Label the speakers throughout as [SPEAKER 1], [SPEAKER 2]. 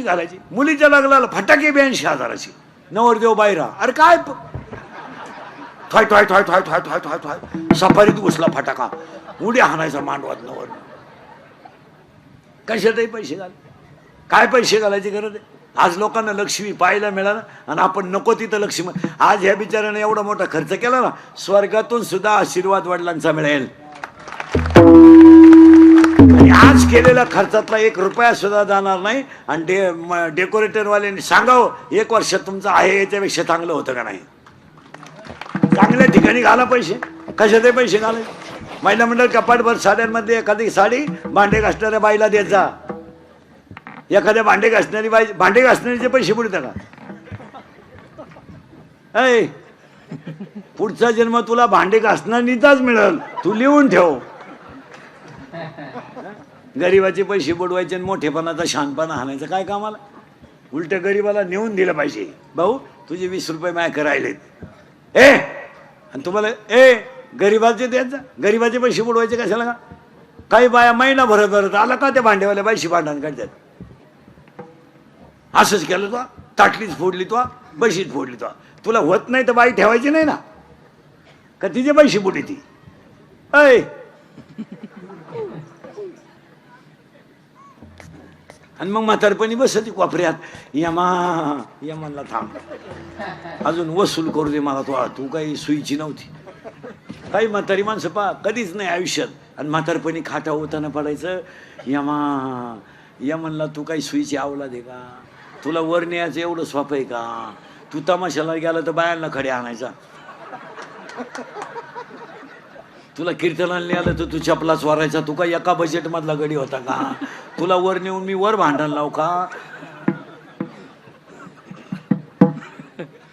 [SPEAKER 1] घालायची. मुलीच्या लग्नाला फटाके 82,000ची. नवरदेव बायरा. अरे काय थाय थाय थाय थाय थाय थाय थाय थाय सफारीत घुसला फटाका. उड्या हाणायचा मांडवात नवर. कशातही पैसे घाल. काय पैसे घालायची गरज आहे. आज लोकांना लक्ष्मी पाहायला मिळालं आणि आपण नको तिथं लक्ष्मी. आज ह्या बिचाराने एवढा मोठा खर्च केला ना, स्वर्गातून सुद्धा आशीर्वाद वडिलांचा मिळेल. आणि आज केलेल्या खर्चातला 1 रुपया सुद्धा जाणार नाही. आणि डेकोरेटरवाल्यांनी सांगावं 1 वर्ष तुमचं आहे याच्यापेक्षा चांगलं होतं का नाही. चांगल्या ठिकाणी घाला पैसे. कशाचे पैसे घालायचे. महिला मंडळ कपाटभर साड्यांमध्ये एखादी साडी भांडे घासणाऱ्या बाईला देत जा. एखाद्या भांडे घासणारी बाई भांडे घासणारीचे पैसे बुडतात का. ऐ पुढचा जन्म तुला भांडे घासणारीचाच मिळेल. तू लिहून ठेव. गरीबाचे पैसे बुडवायचे आणि मोठेपणाचा शहाणपणा हाणायचं काय कामाला. उलट गरीबाला नेऊन दिलं पाहिजे. भाऊ तुझे 20 रुपये मायक राहिलेत. आणि तुम्हाला गरीबाचे देत जा. गरीबाचे पैसे बुडवायचे कशाला का. काही बाया महिना भरत आला का त्या भांडेवाल्या बाईशी भांडण काढतात. असंच केलं तो. ताटलीच फोडली तो. बशीच फोडली तो. तुला होत नाही तर बाई ठेवायची नाही ना का तिचे पैसे बुडी ती. ऐ आणि मग म्हातारपणी बसती कोपऱ्यात. यमानला थांब अजून वसूल करू दे मला. तू काही सुईची नव्हती. काही म्हातारी माणसं पा कधीच नाही आयुष्यात. आणि म्हातारपणी खाटा होताना पडायचं. यमनला तू काही सुईची आवला दे का. तुला वर न्यायचं एवढं सोपं आहे का. तू तमाशाला गेला तर बायांना खडे आणायचा. तुला कीर्तनाला न्यायला तर तू चपला चोरायचा. तू काय एका बजेट मधला गडी होता का. तुला वर नेऊन मी वर भांडण लावू का.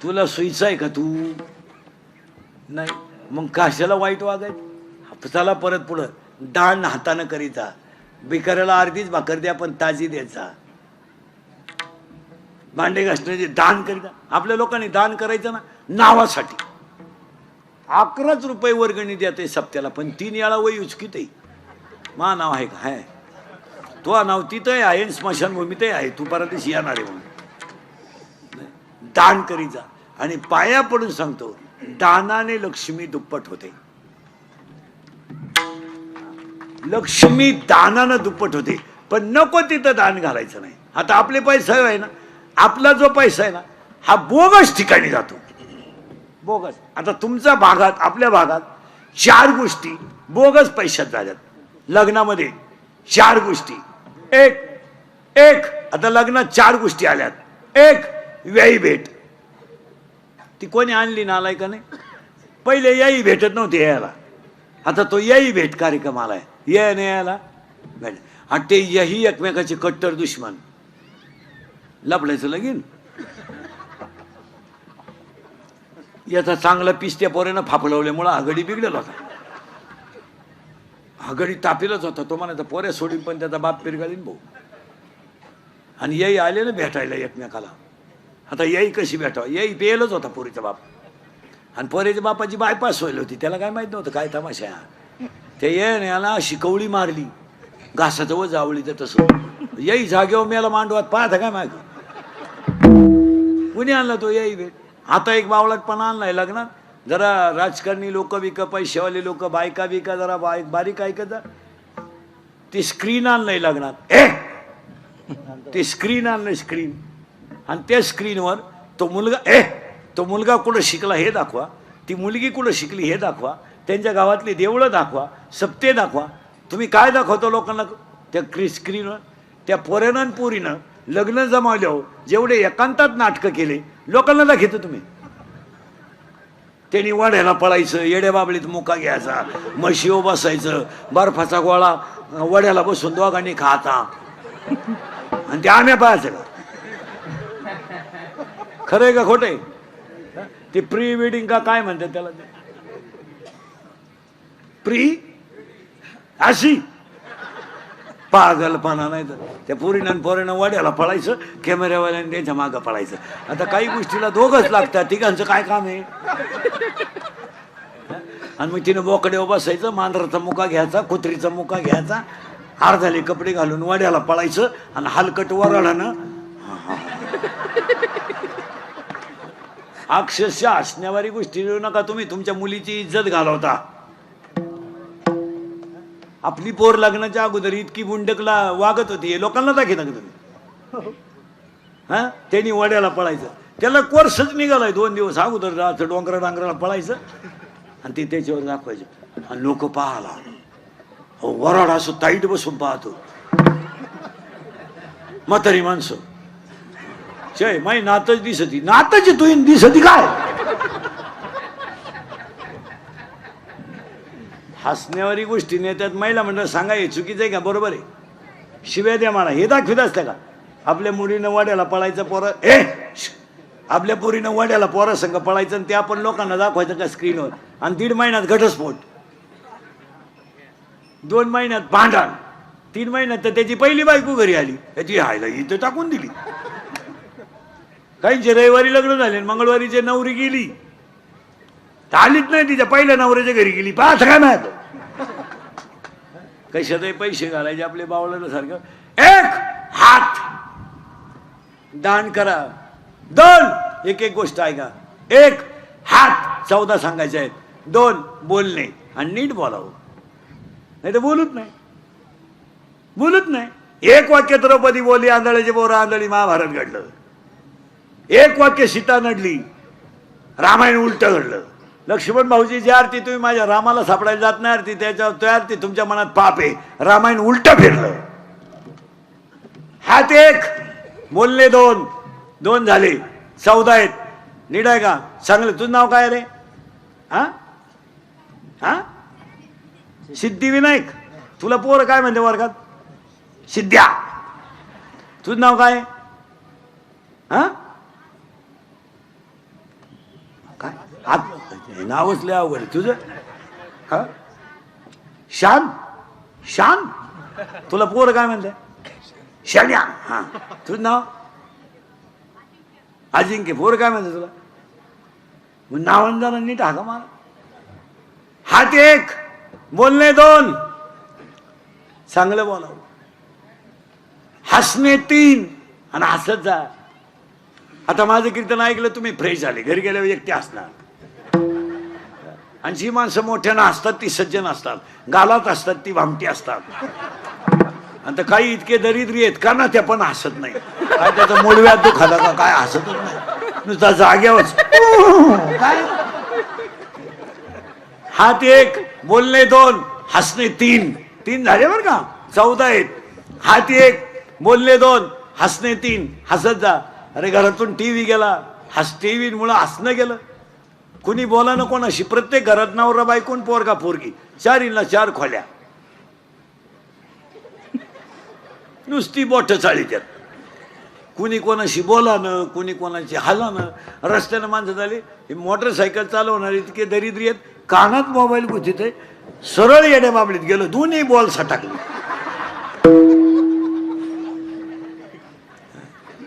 [SPEAKER 1] तुला सुईचा आहे का तू नाही. मग कशाला वाईट वागायचं. चला परत पुढं. दान हातानं करीता. भिकाऱ्याला अर्धीच भाकर द्या पण ताजी द्यायचा. भांडे घासण्याचे दान करीता. आपल्या लोकांनी दान करायचं ना नावासाठी. 11 रुपये वर्गणी द्या सप्त्याला. पण 3 वेळा वय उचकीत आहे. मा नाव आहे का. आहे तो नाव तिथं आहे स्मशानभूमीतही आहे. तू परदेशी येणार आहे म्हणून दान करी जा. आणि पाया पडून सांगतो दानाने लक्ष्मी दुप्पट होते. लक्ष्मी दानानं दुप्पट होते. पण नको तिथं दान घालायचं नाही. आता आपले पैसे आहे ना. आपला जो पैसा आहे ना हा बोगस ठिकाणी जातो. बोगस. आता तुमच्या भागात आपल्या भागात 4 गोष्टी बोगस पैशात झाल्यात. लग्नामध्ये 4 गोष्टी. एक आता लग्नात 4 गोष्टी आल्यात. 1 व्याई भेट. ती कोणी आणली नालाय का नाही. पहिले याही भेटत नव्हती यायला. आता तो याही भेट कार्यक्रम आलाय. या नाही यायला भेट. आणि ते यही एकमेकाचे कट्टर दुश्मन. लपडायचं लगीन. याचा चांगला पिस्त्या पोरेनं फाफडवल्यामुळं आघाडी बिघडेल होता. आघाडी तापीलच होता. तो म्हणायचा पोऱ्या सोडीन पण त्याचा बाप पिरगाळीन भाऊ. आणि याही आले ना भेटायला एकमेकाला. आता याही कशी भेटावं. याही पेलच होता पोरीचा बाप. आणि पोऱ्याच्या बापाची बायपास व्हायला होती. त्याला काय माहित नव्हतं काय तमाशा. ते ये याला शिकवली मारली घासाचं व जावळी. तर तसं याही जागेवर मेला मांडवात. पाहता काय माग कुणी आणला तो याही भेट. आता एक बावळटपणा आणलाय लग्नात. जरा राजकारणी लोक बिक पैसेवाले लोक बायका बिका जरा बारीक ऐकत जा. ते स्क्रीन आणलंय लग्नात. ते स्क्रीन आणलंय स्क्रीन. आणि त्या स्क्रीनवर तो मुलगा कुठं शिकला हे दाखवा. ती मुलगी कुठं शिकली हे दाखवा. त्यांच्या गावातली देवळं दाखवा. सप्ते दाखवा. तुम्ही काय दाखवतो लोकांना त्या स्क्रीनवर. त्या पोऱ्यानं आणि पोरीनं लग्न जमावल्यावर जेवढे एकांतात नाटकं केले लोकांना दाखवतो तुम्ही. त्यांनी वाड्याला पळायचं. येड्या बाबळीत मुका घ्यायचा. म्हशीवर बसायचं. बर्फाचा गोळा वड्याला बसून दोघांनी खाता. आणि ते आम्या पाहायचं का. खरंय का खोटंय. ते प्री वेडिंग का काय म्हणतात त्याला. प्री अशी पागलपणा नाही. तर त्या पोरीनं पोरीनं वाड्याला पळायचं. कॅमेऱ्यावाल्याने त्यांच्या मागं पळायचं. आता काही गोष्टीला दोघंच लागतात. तिघांचं काय काम आहे. आणि मग तिनं बोकड्यावर बसायचं. मांजराचा मुका घ्यायचा. कुत्रीचा मुका घ्यायचा. अर्धाले कपडे घालून वाड्याला पळायचं. आणि हलकट वराडानं अक्षरशः हसण्यावारी गोष्टी लिहू नका तुम्ही. तुमच्या मुलीची इज्जत घालवता. आपली पोर लग्नाच्या अगोदर इतकी बुंडकला वागत होती, हे लोकांना दाखवता का तुम्ही? हा, त्यांनी वड्याला पळायचं, त्याला कोर्सच निघालाय 2 दिवस अगोदर डोंगरा डांगराला पळायचं आणि ते त्याच्यावर दाखवायचं आणि लोक पाहाला वराड असं ताईट बसून पाहतो. म्हातारी माणसं जय माई नातच दिसती, नातच तू दिसती काय? हसण्यावारी गोष्टी नेत्यात महिला मंडळ सांगा हे चुकीचं आहे का? बरोबर आहे. शिव्या द्या मला हे दाखवित असतं का? आपल्या मुलीनं वाड्याला पळायचं पोरं, आपल्या पोरीनं वाड्याला पोरं संघ पळायचं आणि ते आपण लोकांना दाखवायचं का स्क्रीनवर? आणि 1.5 महिन्यात घटस्फोट, 2 महिन्यात भांडण, 3 महिन्यात तर त्याची पहिली बायको घरी आली, त्याची हायला इथं टाकून दिली. काहींचे रविवारी लग्न झाले, मंगळवारीचे नवरी गेली, आलीच नाही, तिच्या पहिल्या नवऱ्याच्या घरी गेली. पाच काय माहित कशातही पैसे घालायचे आपले बावळाला सारखं. 1 हात दान करा, 2 एक गोष्ट ऐका. 1 हात 14 सांगायचे आहेत, 2 बोलणे आणि नीट बोलावं, नाही तर बोलत नाही. 1 वाक्य द्रौपदी बोलली, आंधळ्याची पोरं आंधळी, महाभारत घडलं. 1 वाक्य सीता नडली, रामायण उलट घडलं. लक्ष्मण भाऊजीची आरती तुम्ही माझ्या रामाला सापडायला जात नाही आरती, त्याच्यावर तो आरती तुमच्या मनात पाप आहे, रामायण उलट फिरलं. हात 1 बोलले 2 झाले, 14 आहेत. नीट आहे का? चांगलं. तुझं नाव काय रे? हा हा सिद्धिविनायक. तुला पोर काय म्हणते वर्गात? सिद्ध्या. तुझं नाव काय? हा काय नावच लय अवघड तुझं. हा शान. तुला पोर काय म्हणते? शान्या. हा तुझं नाव? अजिंक्य. पोर काय म्हणते तुला? मग नावान जरा नीट हाका मारा. हात 1 बोलणे 2 चांगलं बोलावं, हसणे 3 आणि हसत जा. आता माझं कीर्तन ऐकलं तुम्ही फ्रेश झाले, घरी गेल्यावर एकटे असणार. आणि जी माणसं मोठ्यानं असतात ती सज्जन असतात, गालात असतात ती भामटी असतात. आणि काही इतके दरिद्री आहेत का ना, त्या पण हसत नाही. काय त्याचं मूळव्याध दुखाला का काय, हसतच नाही, नुसता जाग्यावर. काय हात 1 बोलणे 2 हसणे 3 झाले बरं का, 14 आहेत. हात 1 बोलणे 2 हसणे 3 हसत जा. अरे घरातून टीव्ही गेला, टीव्ही मुळे हसणं गेलं. कुणी बोला ना कोणाशी, प्रत्येक घरात नवरा बायकोन पोरगा पोरगी, 4 4 खोल्या, नुसती बोट चाळी त्यात. कुणी कोणाशी बोलानं, कुणी कोणाशी हालानं. रस्त्यानं माणसं झाली, मोटरसायकल चालवणार इतके दरिद्री आहेत, कानात मोबाईल गुंतीत आहे, सरळ येड्या बाबडीत गेलं, दोन्ही बॉल सटाकले.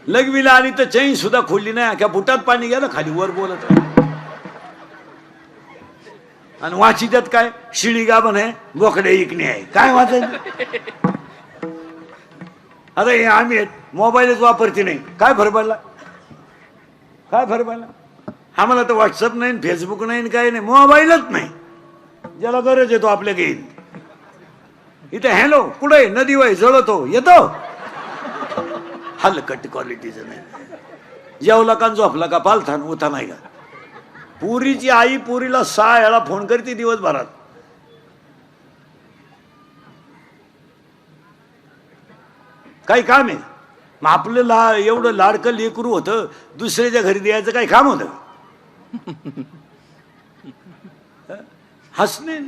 [SPEAKER 1] लघवीला आली तर चैन सुद्धा खोलली नाही, अख्या बुटात पाणी गेलं, खाली वर बोलत. आणि वाची त्यात काय, शिळी गाभण आहे, बोकडे इकणे आहे, काय वाचायचं? आता हे आम्ही मोबाईलच वापरते नाही, काय फरक पडला? आम्हाला तर व्हॉट्सअप नाही, फेसबुक नाही, काही नाही, मोबाईलच नाही. ज्याला गरज येतो आपल्या घेईन. इथे हॅलो कुठे नदी वय जळतो येतो, हलकट क्वालिटीचं नाही. जेवला का झोपला का पालथान उथा नाही का. पुरीची आई पुरीला 6 वेळा फोन करते दिवसभरात. काही काम आहे मग आपलं एवढं लाडकं लेकरू होतं, दुसऱ्याच्या घरी द्यायचं काही काम होतं? हसणेत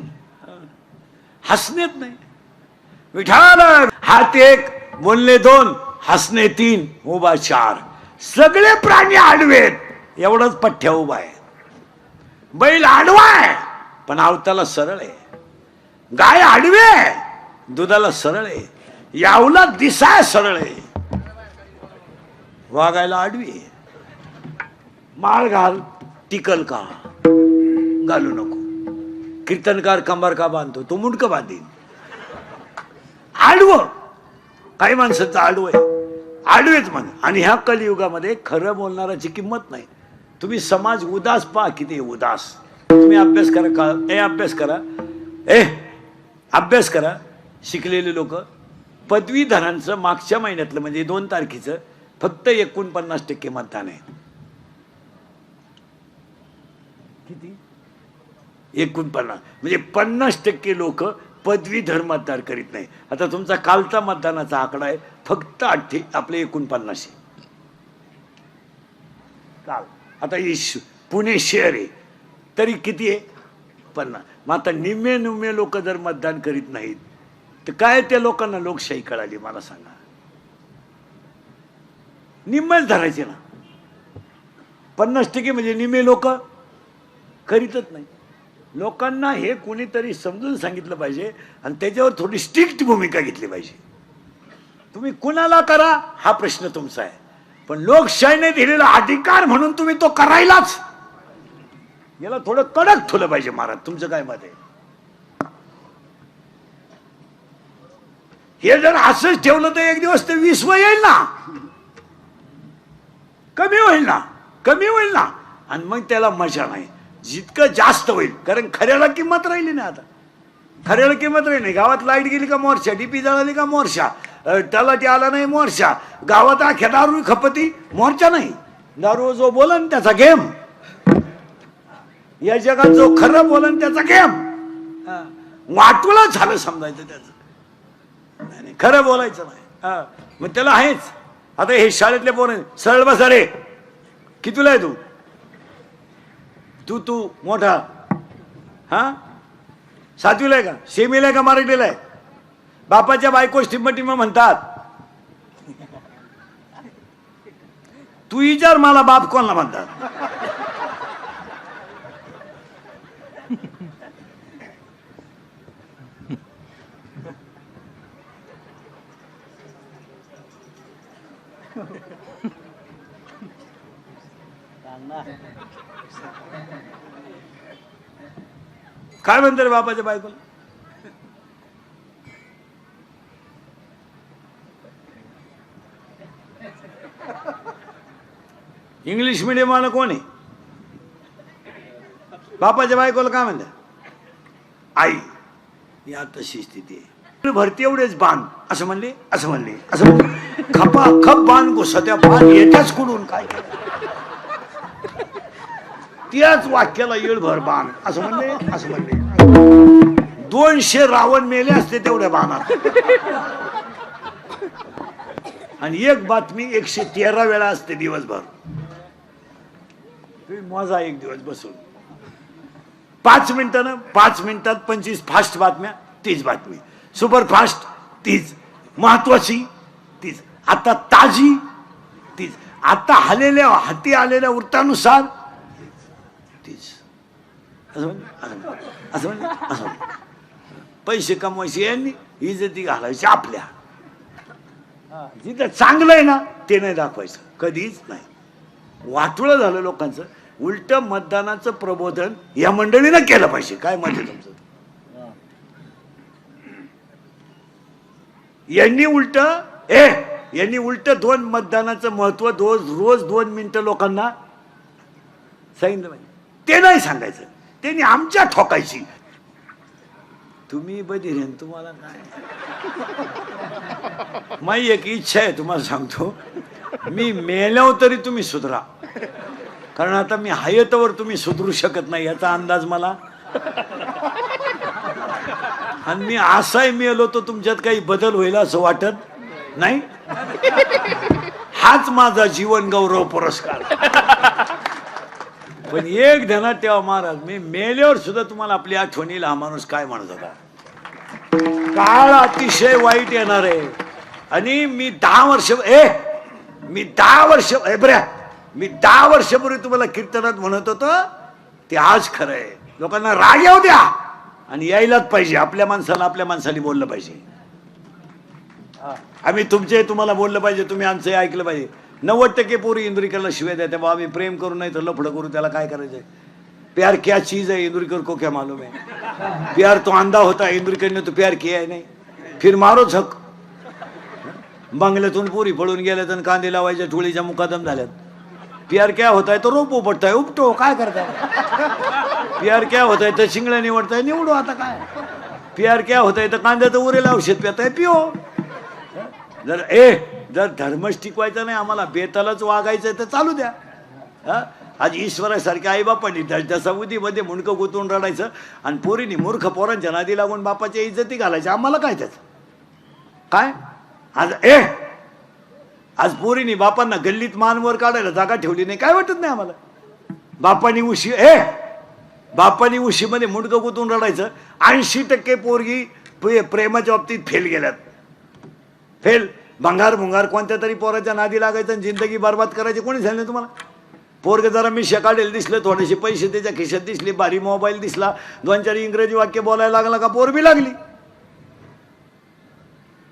[SPEAKER 1] नाही. विठाला हात 1 बोलणे 2 हसणे 3 उभा 4. सगळे प्राणी आडवेत, एवढंच पठ्ठ्या उभा आहे. बैल आडवा आहे पण आवताला सरळ आहे. गाय आडवी आहे, दुधाला सरळ आहे. यावला दिसाय सरळ आहे, वागायला आडवी आहे. माळ घाल टिकल का, घालू नको. कीर्तनकार कंबर का बांधतो, तो मुंडक बांधीन. आडवं काही माणसाचं आडवं आहे, आडवेच म्हण. आणि ह्या कलियुगामध्ये खरं बोलणाराची किंमत नाही. तुम्ही समाज उदास पहा, किती उदास. तुम्ही अभ्यास करा का, अभ्यास करा, अभ्यास करा. शिकलेले लोक पदवीधरांचं मागच्या महिन्यातलं म्हणजे 2 तारखेचं फक्त 49% मतदान आहे. किती? 49, म्हणजे 50% लोक पदवीधर मतदान करीत नाही. आता तुमचा कालचा मतदानाचा आकडा आहे फक्त 49. काल आता पुणे शहर आहे तरी किती आहे? 50. मग आता निम्मे लोक जर मतदान करीत नाहीत तर काय त्या लोकांना लोकशाही कळाली मला सांगा? निम्मेच धरायचे ना. 50% म्हणजे निम्मे लोक करीतच नाही. लोकांना हे कोणीतरी समजून सांगितलं पाहिजे आणि त्याच्यावर थोडी स्ट्रिक्ट भूमिका घेतली पाहिजे. तुम्ही कुणाला करा हा प्रश्न तुमचा आहे, पण लोकशाहीने दिलेला अधिकार म्हणून तुम्ही तो करायलाच, याला थोडं कडक ठेवलं पाहिजे. महाराज तुमचं काय मत आहे? हे जर असंच ठेवलं तर एक दिवस ते 20 येईल ना, कमी होईल ना. आणि मग त्याला मजा नाही. जितकं जास्त होईल, कारण खऱ्याला किंमत राहिली नाही. आता खऱ्याला किंमत राहिली नाही. गावात लाईट गेली का मोर्चा, डीपी जळाली का मोर्चा, तलाठी आला नाही मोर्चा, गावात अख्या दारू खपती मोर्चा नाही. दारू जो बोलन त्याचा गेम, या जगात जो खरं बोलन त्याचा गेम. वाटूला झालं समजायचं त्याचं, नाही खरं बोलायचं नाही. मग त्याला आहेच. आता हे शाळेतले पोरं सरळ बसा रे, कितीला आहे तू? तू मोठा, हा 7वीला आहे का, सेमीला आहे का, मराठीला आहे? बापाच्या बायको टिंब म्हणतात. तू विचार मला बाप कोणाला म्हणतात? काय म्हणते रे बापाच्या बायकोला? इंग्लिश मीडियम वाला कोण आहे? बापाच्या बायकोला काय म्हणतात? आई. या तशी स्थिती आहे. भरती एवढेच बाण असं म्हणले, खपा खप बाण घुसत्या, बाण येत्याच कुडून काय त्याच वाक्याला येळभर बाण असं म्हणले. 200 रावण मेले असते तेवढ्या बाणात. आणि एक बातमी 113 वेळा असते दिवसभर. तुम्ही मोजा एक दिवस बसून. 5 मिनिटात 25 फास्ट बातम्या, 30 बातमी, सुपर फास्ट 30, महत्वाची 30, आता ताजी 30, आता हाती आलेल्या वृत्तानुसार 30. असं पैसे कमवायचे यांनी, इज्जती घालायची आपल्या. जिथं चांगलं आहे ना ते नाही दाखवायचं, कधीच नाही. वाटोळं झालं लोकांचं. उलट मतदानाचं प्रबोधन या मंडळीनं केलं पाहिजे. काय मत आहे तुमचं? यांनी उलट 2 मतदानाचं महत्व रोज 2 मिनिटं लोकांना सांगितलं पाहिजे. ते नाही सांगायचं, त्यांनी आमच्या ठोकायची. तुम्ही बधीर, तुम्हाला काय? माझी एक इच्छा आहे, तुम्हाला सांगतो, मी मेल्यावर तरी तुम्ही सुधरा. कारण आता मी हायतवर तुम्ही सुधरू शकत नाही याचा अंदाज मला. आणि मी असाही मेलो तर तुमच्यात काही बदल होईल असं वाटत नाही. हाच माझा जीवन गौरव पुरस्कार. पण एक ध्यानात ठेवा महाराज, मी मेल्यावर सुद्धा तुम्हाला आपली आठवणीला हा माणूस काय म्हणत होता. काळ अतिशय वाईट येणार आहे. आणि मी 10 वर्षापूर्वी तुम्हाला कीर्तनात म्हणत होतो ते आज खरं आहे. लोकांना राग येऊ द्या आणि यायलाच पाहिजे. आपल्या माणसाने बोललं पाहिजे. आम्ही तुम्हाला बोललं पाहिजे, तुम्ही आमचं ऐकलं पाहिजे. 90% पोरी इंदुरीकरला शिवाय द्या, तेव्हा आम्ही प्रेम करू नाही तर लफडं करू, त्याला काय करायचंय? प्यार क्या चीज है इंदुरीकर को क्या मालूम है? प्यार तो अंधा होता है, इंदुरीकर ने तो प्यार किया है नहीं. फिर मारो झक. बंगल्यातून पोरी पळून गेल्यात आणि कांदे लावायच्या टोळीच्या मुकादम झाल्यात. प्यार क्या होता है तो रोपो पडताय उपटो, काय करताय? प्यार क्या होता है तर शिंगड्या निवडताय, निवडू आता काय? प्यार क्या होता है तर कांद्याचं उरेल औषध पिताय, पिओ. जर धर्मच टिकवायचा नाही आम्हाला, बेतालच वागायचंय तर चालू द्या. आज ईश्वरासारखे आईबाप पडली त्याच्या समुदीमध्ये मुंडकं गुंतवून रडायचं आणि पोरीनी मूर्ख पोरांच्या नादी लागून बापाच्या इज्जती घालायच्या, आम्हाला काय त्याचं काय? आज पोरीनी बापांना गल्लीत मानवर काढायला जागा ठेवली नाही, काय वाटत नाही आम्हाला? बापानी उशीमध्ये मुंडकं गुंतवून रडायचं. 80% पोरगी प्रेमाच्या बाबतीत फेल गेल्यात. फेल. भंगार कोणत्या तरी पोराच्या नादी लागायचं आणि जिंदगी बर्बाद करायची. कोणी सांगितलं तुम्हाला? पोरग जरा मिशा काढेल दिसलं, थोडेसे पैसे त्याच्या खिशात दिसले, भारी मोबाईल दिसला, 2-4 इंग्रजी वाक्य बोलायला लागला का पोर बी लागली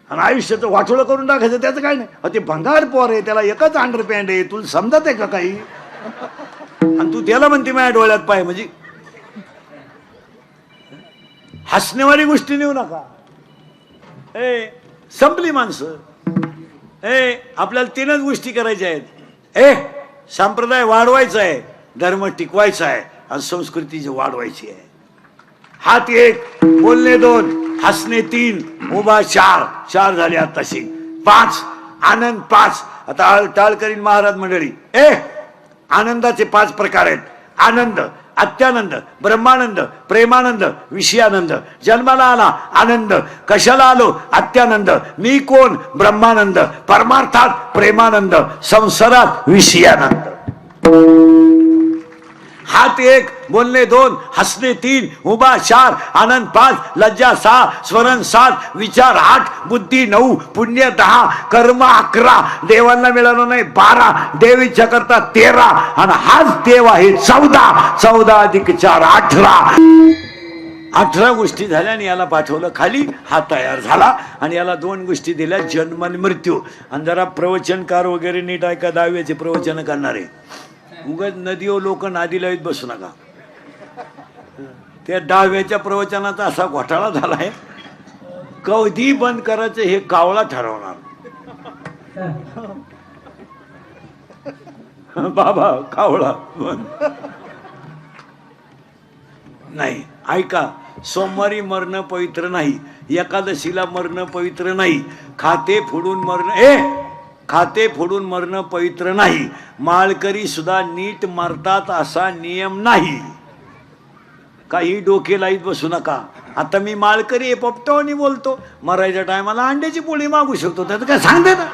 [SPEAKER 1] आणि आयुष्याचं वाटोळं करून टाकायचं. त्याचं काय नाही. ते भंगार पोर आहे, त्याला एकच अंडरपॅन्ट आहे, तुला समजत आहे का काही? आणि तू त्याला म्हणते माझ्या डोळ्यात पाय. म्हणजे हसण्यावारी गोष्टी नेऊ नका. संपली माणसं. आपल्याला 3च गोष्टी करायच्या आहेत. संप्रदाय वाढवायचा आहे, धर्म टिकवायचा आहे आणि संस्कृती वाढवायची आहे. हात 1, बोलणे 2, हसणे 3, उभा 4 झाले. आताशी 5, आनंद 5. आता टाळकरीन महाराज मंडळी. आनंदाचे 5 प्रकार आहेत. आनंद, अत्यानंद, ब्रह्मानंद, प्रेमानंद, विषयानंद. जन्माला आला आनंद, कशाला आलो अत्यानंद, मी कोण ब्रह्मानंद, परमार्थात प्रेमानंद, संसारात विषयानंद. हात 1, बोलणे 2, हसणे 3, उभा 4, आनंद 5, लज्जा 6, स्मरण 7, विचार 8, बुद्धी 9, पुण्य 10, कर्म 11, देवांना मिळालं नाही 12, देव इच्छा करता 13 आणि हाच देव आहे 14 अधिक 4 18 गोष्टी झाल्या आणि याला पाठवलं खाली. हा तयार झाला आणि याला 2 गोष्टी दिल्या, जन्म आणि मृत्यू. आणि जरा प्रवचनकार वगैरे नीट ऐका, 10वीचे प्रवचन करणारे. उगाच नदीवर लोक नादी लावीत बसू नका. त्या 10व्याच्या प्रवचनाचा असा घोटाळा झालाय, कधी बंद करायचं हे कावळा ठरवणार. बाबा कावळा बंद नाही. ऐका, सोमवारी मरणं पवित्र नाही, एकादशीला मरणं पवित्र नाही, खाते फोडून मरणं पवित्र नाही, माळकरी सुद्धा नीट मरतात असा नियम नाही. काही डोके लाईत बसू नका. आता मी माळकरी आहे, पोपटावानी बोलतो, मरायच्या टायमाला अंड्याची पोळी मागू शकतो, त्याचं काय सांगते ना.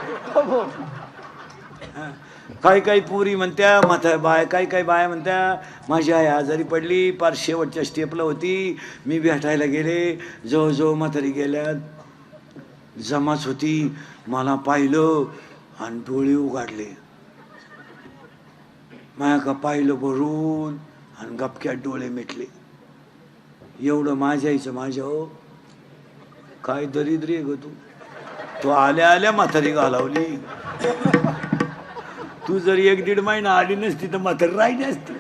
[SPEAKER 1] काही पुरी म्हणत्या म्हाताऱ्या बाय, काही बाया म्हणत्या माझी आई आजारी पडली, पार शेवटच्या स्टेपला होती, मी भेटायला गेले, जवळजवळ म्हातारी गेल्यात, जमाच होती, मला पाहिलं आणि डोळे उघडले. माया का पाहिलं भरून आणि गपक्यात डोळे मिटले. एवढं माझ्या आईचं माझ्या. हो काय दरिद्री आहे ग तू आल्या म्हातारी घालवली. तू जर 1-1.5 महिना आली नसती तर म्हातारी राहिली असती.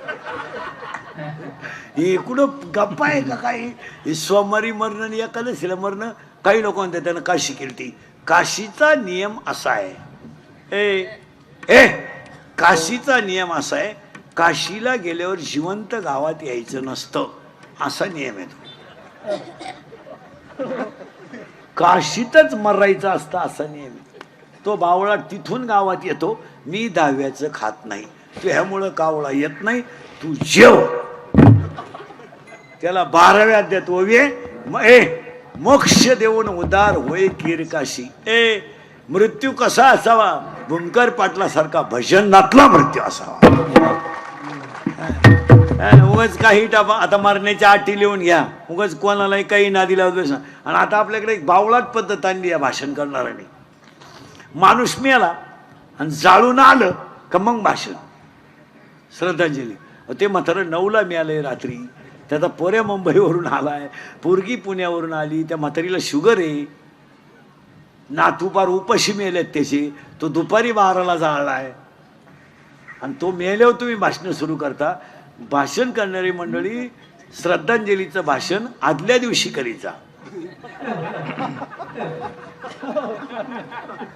[SPEAKER 1] हे कुठं गप्पा आहे का काही? हे सोमवारी मरणं आणि एकादशीला मरणं. काही लोक म्हणतात त्यानं काशी केली. काशीचा नियम असा आहे, काशीचा नियम असा आहे, काशीला गेल्यावर जिवंत गावात यायचं नसतं, असा नियम आहे तो. काशीतच मरायचं असतं असा नियम आहे. तो बावळा तिथून गावात येतो. मी 10व्याचं खात नाही, ह्यामुळं कावळा येत नाही, तू जेव. त्याला 12व्यात देतो मोक्ष देऊन उदार होय किरकाशी. मृत्यू कसा असावा? भूमकर पाटलासारखा भजनातला मृत्यू असावा. उगाच काही टापा. आता मरण्याच्या आठी लिहून घ्या, उगाच कोणालाही काही नादी लावत बसा. आणि आता आपल्याकडे एक बावळाट पद्धत आणली या भाषण करणाऱ्याने. माणूस मिळाला आणि जाळून आलं का मग भाषण, श्रद्धांजली. ते म्हातारं 9ला मिळालंय रात्री, त्याचा पोऱ्या मुंबईवरून आलाय, पोरगी पुण्यावरून आली, त्या म्हातारीला शुगर आहे, नातू पार उपाशी मेलेत त्याचे, तो दुपारी 12ला जाळलाय आणि तो मेल्यावर तुम्ही भाषण सुरू करता. भाषण करणारी मंडळी श्रद्धांजलीचं भाषण आदल्या दिवशी करीचा.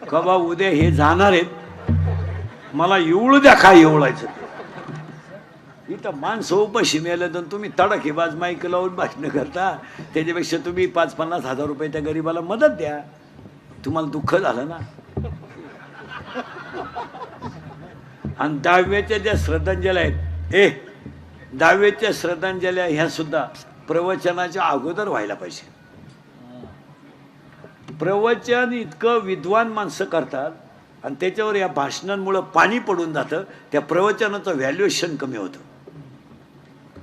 [SPEAKER 1] का बा उद्या हे जाणार आहेत, मला एवढं द्या काय एवढायचं इथं माणसं उपाशी मिळालं तर तुम्ही तडाखेबाज माईक लावून भाषण करता. त्याच्यापेक्षा तुम्ही 50-50 रुपये त्या गरीबाला मदत द्या. तुम्हाला दुःख झालं ना. आणि दहाव्याच्या ज्या श्रद्धांजल्या आहेत, 10व्याच्या श्रद्धांजल्या ह्या सुद्धा प्रवचनाच्या अगोदर व्हायला पाहिजे. प्रवचन इतकं विद्वान माणसं करतात आणि त्याच्यावर या भाषणांमुळं पाणी पडून जातं. त्या प्रवचनाचं व्हॅल्युएशन कमी होतं.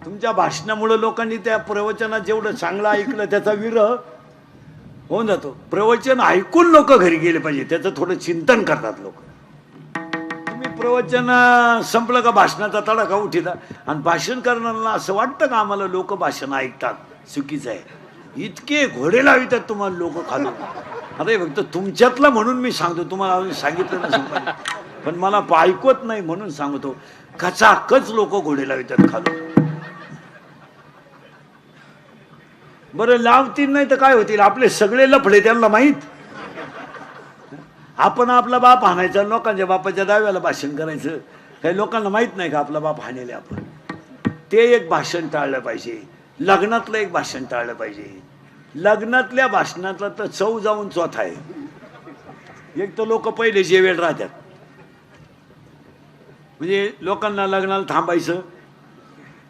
[SPEAKER 1] तुमच्या भाषणामुळं लोकांनी त्या प्रवचनात जेवढं चांगलं ऐकलं त्याचा विरह होऊन जातो. प्रवचन ऐकून लोक घरी गेले पाहिजे, त्याचं थोडं चिंतन करतात लोक. तुम्ही प्रवचन संपलं का भाषणाचा तडाखा उठिता आणि भाषण करणाऱ्यांना असं वाटतं का आम्हाला लोक भाषण ऐकतात. चुकीचं आहे. इतके घोडे लावितात तुम्हाला लोक खालून. अरे फक्त तुमच्यातला म्हणून मी सांगतो, तुम्हाला अजून सांगितलं नसेल पण मला ऐकवत नाही म्हणून सांगतो. कचाकच लोक घोडे लावितात खालून. बरं लावतील नाही तर काय होतील, आपले सगळे लफडे त्यांना माहीत. आपण आपला बाप हाणायचा, लोकांच्या बापाच्या दाव्याला भाषण करायचं. काही लोकांना माहित नाही का आपला बाप हाणेले आपण. ते एक भाषण टाळलं पाहिजे. लग्नातलं एक भाषण टाळलं पाहिजे. लग्नातल्या भाषणातला तर चव जाऊन चौथा आहे. एक तर लोक पहिले जेवेल राहतात, म्हणजे लोकांना लग्नाला थांबायचं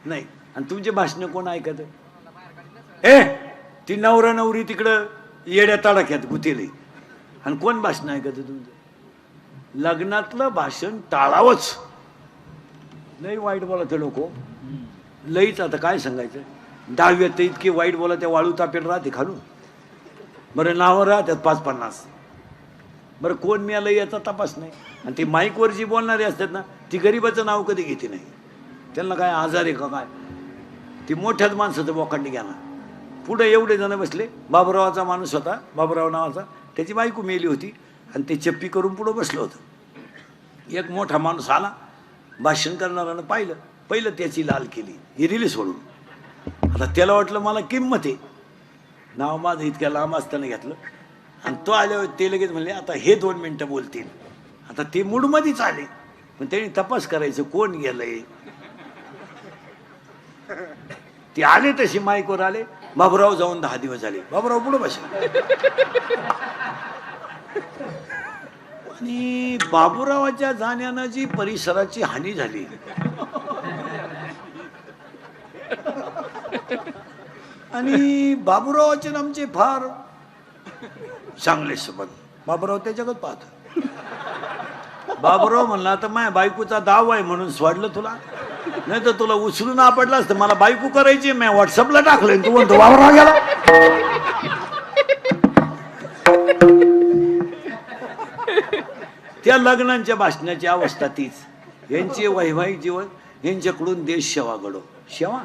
[SPEAKER 1] नाही. आणि तुमचे भाषण कोण ऐकत? ती नवरा नवरी तिकडं येड्या तडाख्यात गुतेले आणि कोण भाषण ऐकत तुमचं? लग्नातलं भाषण टाळावंच. लई वाईट बोलत लोक, लईच. आता काय सांगायचं, 10व्यात इतके वाईट बोला त्या वाळू तापेल राहते खालून. बरं नावं राहतात 5-50. बरं कोण मिळालं याचा तपास नाही. आणि ते माईकवर जी बोलणारे असतात ना, ती गरीबाचं नाव कधी घेते नाही. त्यांना काय आजार आहे का काय? ती मोठ्याच माणसाचं बोकांडी घ्या ना. पुढे एवढे जण बसले. बाबुरावाचा माणूस होता, बाबुराव नावाचा. त्याची बायको मेली होती आणि ते चप्पी करून पुढं बसलं होतं. एक मोठा माणूस आला, भाषण करणाऱ्यानं पाहिलं, पहिलं त्याची लाल केली, ही दिली सोडून. आता त्याला वाटलं मला किंमत आहे, नाव माझं इतक्या लांब असताना घेतलं. आणि तो आल्यावर ते लगेच म्हणले आता हे 2 मिनिटं बोलतील. आता ते मूडमध्येच आले, पण त्यांनी तपास करायचं कोण गेलंय. ते आले तशी माईकवर आले. बाबुराव जाऊन 10 दिवस झाले. बाबुराव पुढे बसले. आणि बाबुरावाच्या जाण्यानं जी परिसराची हानी झाली, आणि बाबुरावाचे आमचे फार चांगले संबंध. बाबुराव त्याच्याकडे पाहत. बाबुराव म्हणला आता माझ्या बायकोचा दाव आहे म्हणून सोडलं तुला, नाही तर तुला उचलून आपडला असतं. मला बायको करायची, मी व्हॉट्सअपला टाकलं, तू म्हणतो बाबुराव गेला. त्या लग्नांच्या भाषणाची अवस्था तीच. यांचे वैवाहिक जीवन, यांच्याकडून देश सेवा घडो. सेवा,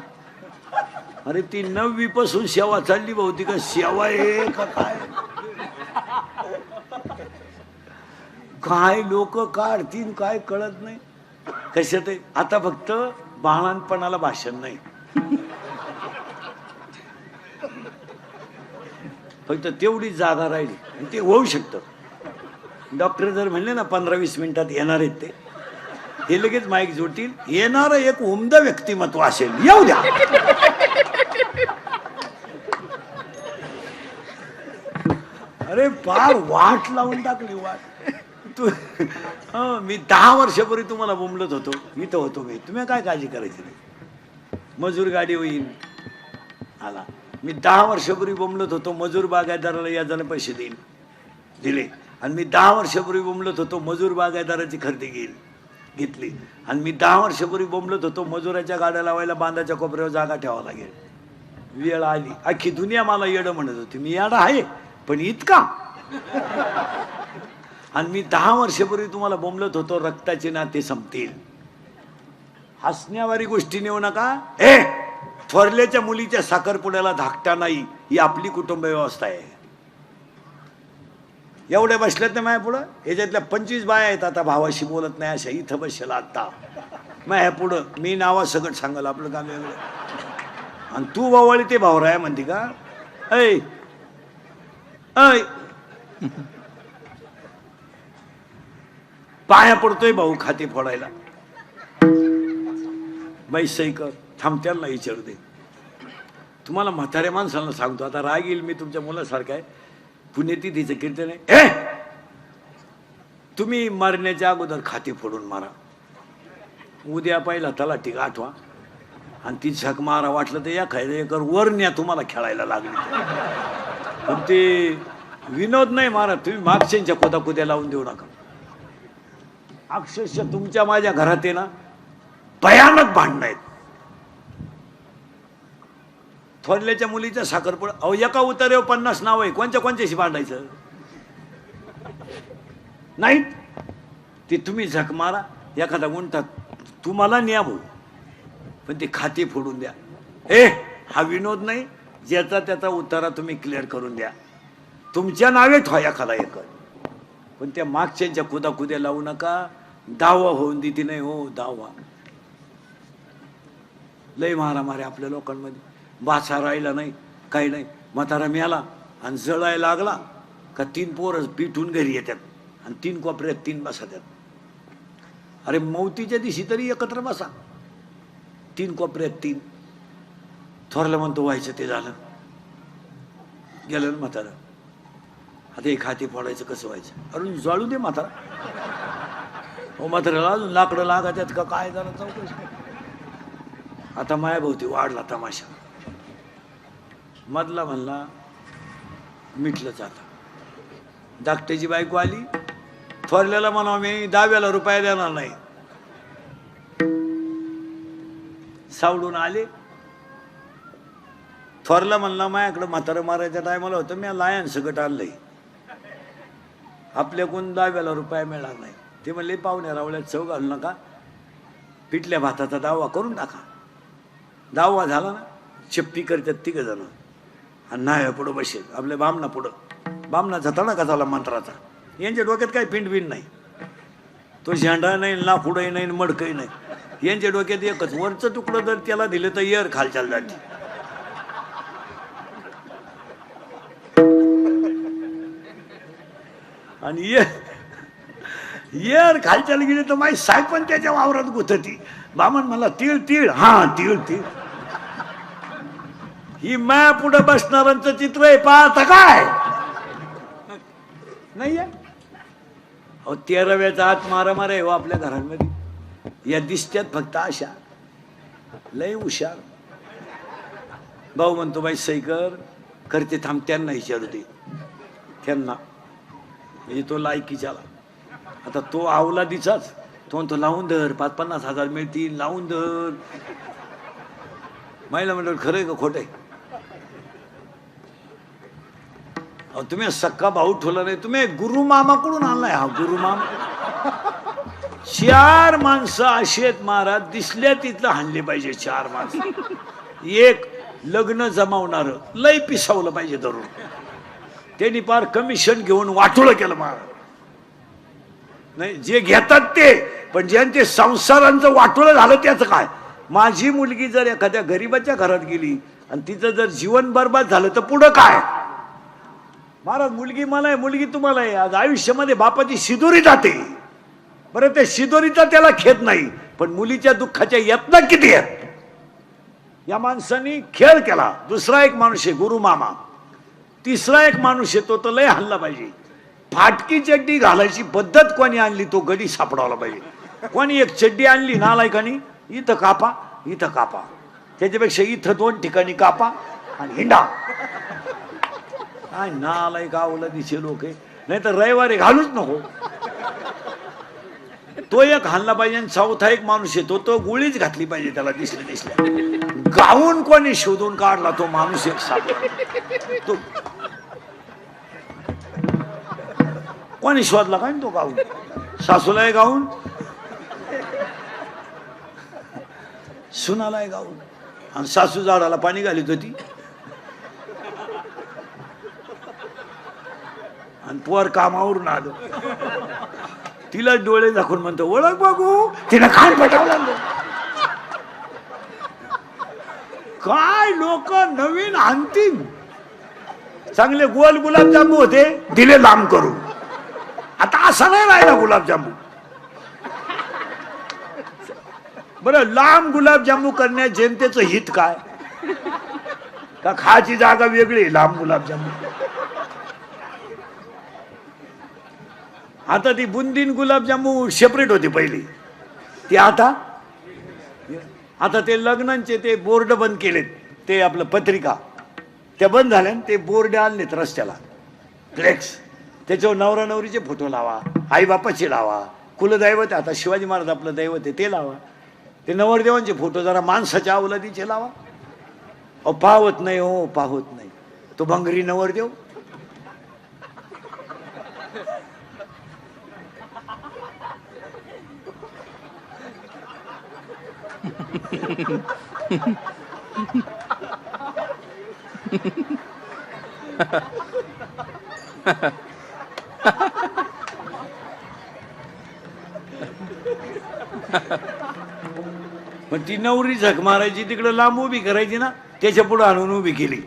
[SPEAKER 1] अरे ती 9वी पासून सेवा चालली बहुती का सेवा आहे का काय? काय लोक काढतील काय कळत नाही. कशात आता फक्त बाळांपणाला भाषण नाही, फक्त तेवढी जागा राहिली. आणि ते होऊ शकतं. डॉक्टर जर म्हणले ना 15-20 मिनिटात येणार आहेत ते, हे लगेच माईक जोडतील. येणारं एक उमदा व्यक्तिमत्व असेल, येऊ द्या. अरे फार वाट लावून टाकली वाट. तू मी 10 वर्षापूर्वी तुम्हाला बोंबलत होतो, इथं होतो मी, तुम्ही काय काळजी करायची नाही. मजूर गाडी होईल आला. मी 10 वर्षापूर्वी बोंबलत होतो मजूर बागायतदाराला याजाने पैसे देईल, दिले. आणि मी 10 वर्षापूर्वी बोंबलत होतो मजूर बागायतदाराची खरेदी घेतली. आणि मी 10 वर्षापूर्वी बोंबलत होतो मजुराच्या गाड्या लावायला बांधाच्या कोपऱ्यावर जागा ठेवावं लागेल. वेळ आली, अख्खी दुनिया मला येडं म्हणत होती. मी येडा आहे पण इतका. आणि मी 10 वर्षापूर्वी तुम्हाला बोंबलत होतो रक्ताचे नाते संपतील. हसण्यावारी गोष्टी नेऊ नका. थोरल्याच्या मुलीच्या साखरपुड्याला धाकटा नाही, ही आपली कुटुंब व्यवस्था आहे. एवढ्या बसल्यात ना माझ्या पुढं, याच्यातल्या 25 बाया आहेत आता भावाशी बोलत नाही अशा इथं बसला आता माझ्या पुढं. मी नावा सगळं सांगल, आपलं काम वेगळं. आणि तू बावळी ते भावराय म्हणते का? ऐ ऐ पाया पडतोय भाऊ खाते फोडायला. बाई सही कर, थांबत्याला नाही विचारू दे. तुम्हाला म्हाताऱ्या माणसाला सांगतो, आता राग येईल, मी तुमच्या मुलासारखा आहे. पुण्यती तिचं कीर्तन आहे, तुम्ही मरण्याच्या अगोदर खाते फोडून मारा. उद्या पहिला तलाठी आठवा आणि ती झक मारा, वाटलं तर या खायला एकर वरण्या तुम्हाला खेळायला लागली. पण ते विनोद नाही मारा, तुम्ही मागच्यांच्या कोदाकुद्या लावून देऊ नका. अक्षरशः तुमच्या माझ्या घरात आहे ना भयानक भांडणं आहेत. थोरल्याच्या मुलीच्या साखरपुडा, अहो एका उतार्यावर 50 नाव आहे, कोणच्याशी भांडायचं नाही. ते तुम्ही झक मारा, एखादा गुंठा तुम्हाला न्या भाऊ, पण ते खाते फोडून द्या. हा विनोद नाही, ज्याचा त्याचा उतारा तुम्ही क्लिअर करून द्या. तुमच्या नावे ठेवा एखादा एकर, पण त्या मागच्यांच्या कुदाकुद्या लावू नका. दावा होऊन देते नाही हो, दावा लय मारामारी आपल्या लोकांमध्ये. बाचा राहिला नाही, काही नाही. म्हातारा मिळाला आणि जळायला लागला का 3 पोरं पिठून घरी येतात आणि 3 कोपऱ्यात 3 बसतात. अरे मौतीच्या दिवशी तरी एकत्र बसा, 3 कोपऱ्यात 3. थोरलं म्हणतो व्हायचं ते झालं, गेलं ना म्हातारा. आता हे खाते फोडायचं कसं व्हायचं? अरे जाळू दे म्हातारा. हो म्हाताऱ्याला अजून लाकडं लागा त्यात का काय झालं चौकशी. आता मायाभोवती वाढला तमाशा. मधला म्हणला मिटलं जाता. धाकट्याची बायको आली, थोरल्याला म्हणा मी 10व्याला रुपया देणार नाही. सावडून आले. थोरला म्हणला माझ्याकडं म्हातारं मारायच्या टायमाला होतं, मी लायन सगट आणलंय, आपल्याकडून 10व्याला रुपया मिळणार नाही. ते म्हणले पाहुण्या रावळ्यात चव घालू नका, पिठल्या भाताचा दावा करून टाका. दावा झाला ना, चप्पी करतात 3 जण आणि न्हाव्या पुढं बसेल आपल्या बामणा पुढं. बामणाचा तडका झाला मंत्राचा. यांच्या डोक्यात काही पिंडबिंड नाही, तो झेंडा नाही, ना पुढंही नाही, मडकही नाही. यांच्या डोक्यात एकच, वरचं तुकडं जर त्याला दिलं तर येर खालच्या जाती. आणि येर खालच्याला गेली तर माझी साहेब पण त्याच्या वावरात गुथती. बामण म्हणला तीळ तीळ, हा तीळ तीळ. ही माया पुढे बसणाऱ्यांचं चित्र आहे, पाहता काय नाही. अहो 13व्याचा हात मारामार आहे हो आपल्या घरांमध्ये. या दिसत्यात फक्त अशा, लय हुशार. भाऊ म्हणतो बाई सही कर, करते थांब, त्यांना विचारू दे. त्यांना म्हणजे तो लायकीच्याला. आता तो आवला दिसाच, तो म्हणतो लावून धर, 5-50 हजार मिळतील, लावून धर. महिला म्हणतो खरं आहे का खोटं आहे? अहो तुम्ही सक्का भाऊ ठेवला नाही, तुम्ही गुरु मामाकडून आणलाय. हा गुरु मामा. 4 माणसं अशी आहेत महाराज, दिसल्या तिथलं हाणले पाहिजे. 4 माणसं. एक लग्न जमावणार लय पिसावलं पाहिजे धरून. त्यांनी पार कमिशन घेऊन वाटोळं केलं महाराज. नाही जे घेतात ते, पण ज्यांचे संसारांचं वाटोळं झालं त्याचं काय? माझी मुलगी जर एखाद्या गरीबाच्या घरात गेली आणि तिचं जर जीवन बर्बाद झालं तर पुढं काय महाराज? मुलगी मला आहे, मुलगी तुम्हाला आहे. आज आयुष्यामध्ये बापाची शिदोरी जाते. बरं ते शिदोरीचा त्याला खेद नाही, पण मुलीच्या दुःखाच्या यातना किती आहेत. या माणसाने खेळ केला. दुसरा एक माणूस आहे गुरु मामा. तिसरा एक माणूस आहे, तो तर लय हल्ला पाहिजे. फाटकी चड्डी घालायची पद्धत कोणी आणली तो गडी सापडावला पाहिजे. कोणी एक चड्डी आणली नालायकानी, इथं कापा इथं कापा, त्याच्यापेक्षा इथं 2 ठिकाणी कापा आणि हिंडा. काय नालायक आवला दिसे लोक आहे. नाही तर रविवारी घालूच नको. तो एक हाणला पाहिजे. आणि चौथा एक माणूस येतो, तो गोळीच घातली पाहिजे त्याला दिसल्या. गाऊन कोणी शोधून काढला तो माणूस एक सापडला. तो कोणी शोधला काय तो गाऊन? सासूलाय गाऊन, सुनालाय गाऊन. आणि सासू झाडाला पाणी घालीत होती आणि पोर कामावरून आलो. तिला डोळे दाखवून म्हणतो ओळख बघू. तिला खाण पटावला. काय लोक नवीन आणतील. चांगले गोल गुलाबजामू होते, दिले लांब करून. आता असा नाही राहिला गुलाबजामू. बरं, लांब गुलाबजामू करण्यात जनतेचं हित काय? का खायची जागा वेगळी, लांब गुलाबजामू. आता ती बुंदीन गुलाबजामू सेपरेट होती पहिली, ती आता ते लग्नांचे ते बोर्ड बंद केलेत, ते आपलं पत्रिका त्या बंद झाल्या, ते बोर्ड आणलेत रस्त्याला, फ्लेक्स. त्याच्यावर नवरा नवरीचे फोटो लावा, आई बापाचे लावा, कुलदैवत आता शिवाजी महाराज आपलं दैवत आहे ते लावा, ते नवरदेवांचे फोटो जरा माणसाच्या अवलादीचे लावा. अहो पाहत नाही, हो पाहत नाही, तो भंगरी नवरदेव. पण ती नवरी झक मारायची तिकडे लांब उभी करायची ना, त्याच्या पुढे आणून उभी केली.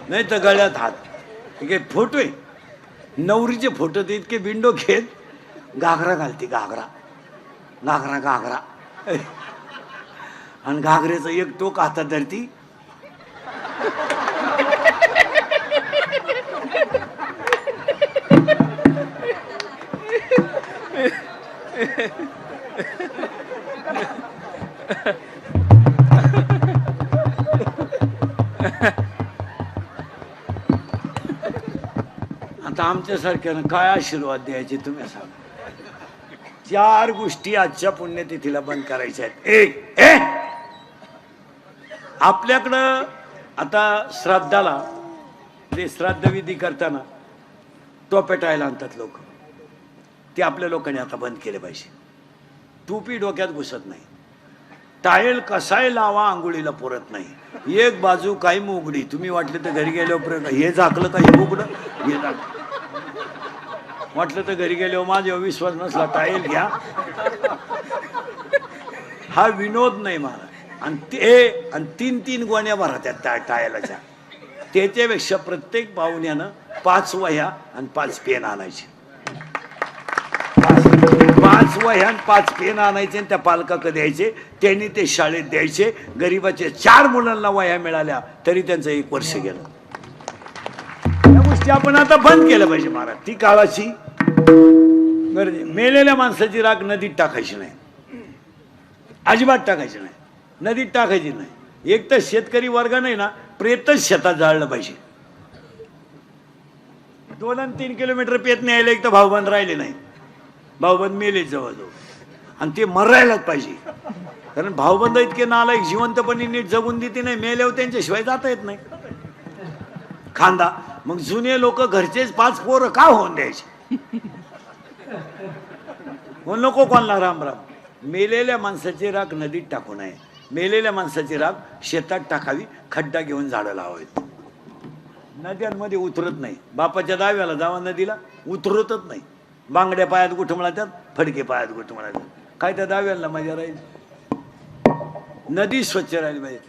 [SPEAKER 1] नाही तर गळ्यात हात. हे फोटो आहे, नवरीचे फोटो ते इतके बिंडो घेत घागरा घालते, घागरा घागरा घागरा, आणि घागरेचं एक टोक हातात धरती. आता आमच्यासारख्यानं काय आशीर्वाद द्यायचे तुम्ही सांगा. 4 गोष्टी आजच्या पुण्यतिथीला बंद करायच्या आहेत. एक, आपल्याकडं आता श्राद्धाला ते श्राद्धविधी करताना टोप्या टाळायला आणतात लोक, ते आपल्या लोकांनी आता बंद केले पाहिजे. टोपी डोक्यात घुसत नाही, टायल कसाय लावा आंघोळीला पुरत नाही, एक बाजू काही मुगडी. तुम्ही वाटलं तर घरी गेल्यावर हे झाकलं का हे उघडं, हे झाकलं. वाटलं तर घरी गेल्यावर माझ्यावर विश्वास नसला टायल घ्या, हा विनोद नाही मला. आणि 3 गोण्या भरा त्या टायलाच्या. त्याच्यापेक्षा प्रत्येक पाहुण्यानं 5 वह्या आणि 5 पेन आणायचे. 5 वह्या आणि 5 पेन आणायचे आणि त्या पालकाकडे द्यायचे, त्यांनी ते शाळेत द्यायचे. गरिबाचे 4 मुलांना वह्या मिळाल्या तरी त्यांचं 1 वर्ष गेलं. या गोष्टी आपण आता बंद केल्या पाहिजे महाराज. ती काळाची गरज. मेलेल्या माणसाची राख नदीत टाकायची नाही, अजिबात टाकायची नाही, नदीत टाकायची नाही. एक तर शेतकरी वर्ग नाही ना, प्रेतच शेतात जाळलं पाहिजे. 2 आणि 3 किलोमीटर पेत न्यायला एक तर भाऊबंद राहिले नाही, भाऊबंद मेले जवळजवळ, आणि ते मरायलाच पाहिजे. कारण भाऊबंद इतके नालायक, जिवंतपणी नीट जगून देते नाही, मेल्यावर त्यांच्याशिवाय जाता येत नाही खांदा. मग जुने लोक घरचेच 5 पोरं का होऊन द्यायचे? हो नको कोणाला राम राम. मेलेल्या माणसाची राख नदीत टाकू नये, मेलेल्या माणसाची राख शेतात टाकावी, खड्डा घेऊन झाडं लावावीत. नद्यांमध्ये उतरत नाही. बापाच्या दाव्याला जावा नदीला, उतरतच नाही. बांगड्या पायात गुठमळातात, फडके पायात गुठमळातात. काय त्या दाव्याला मजा राहील? नदी स्वच्छ राहिली पाहिजे.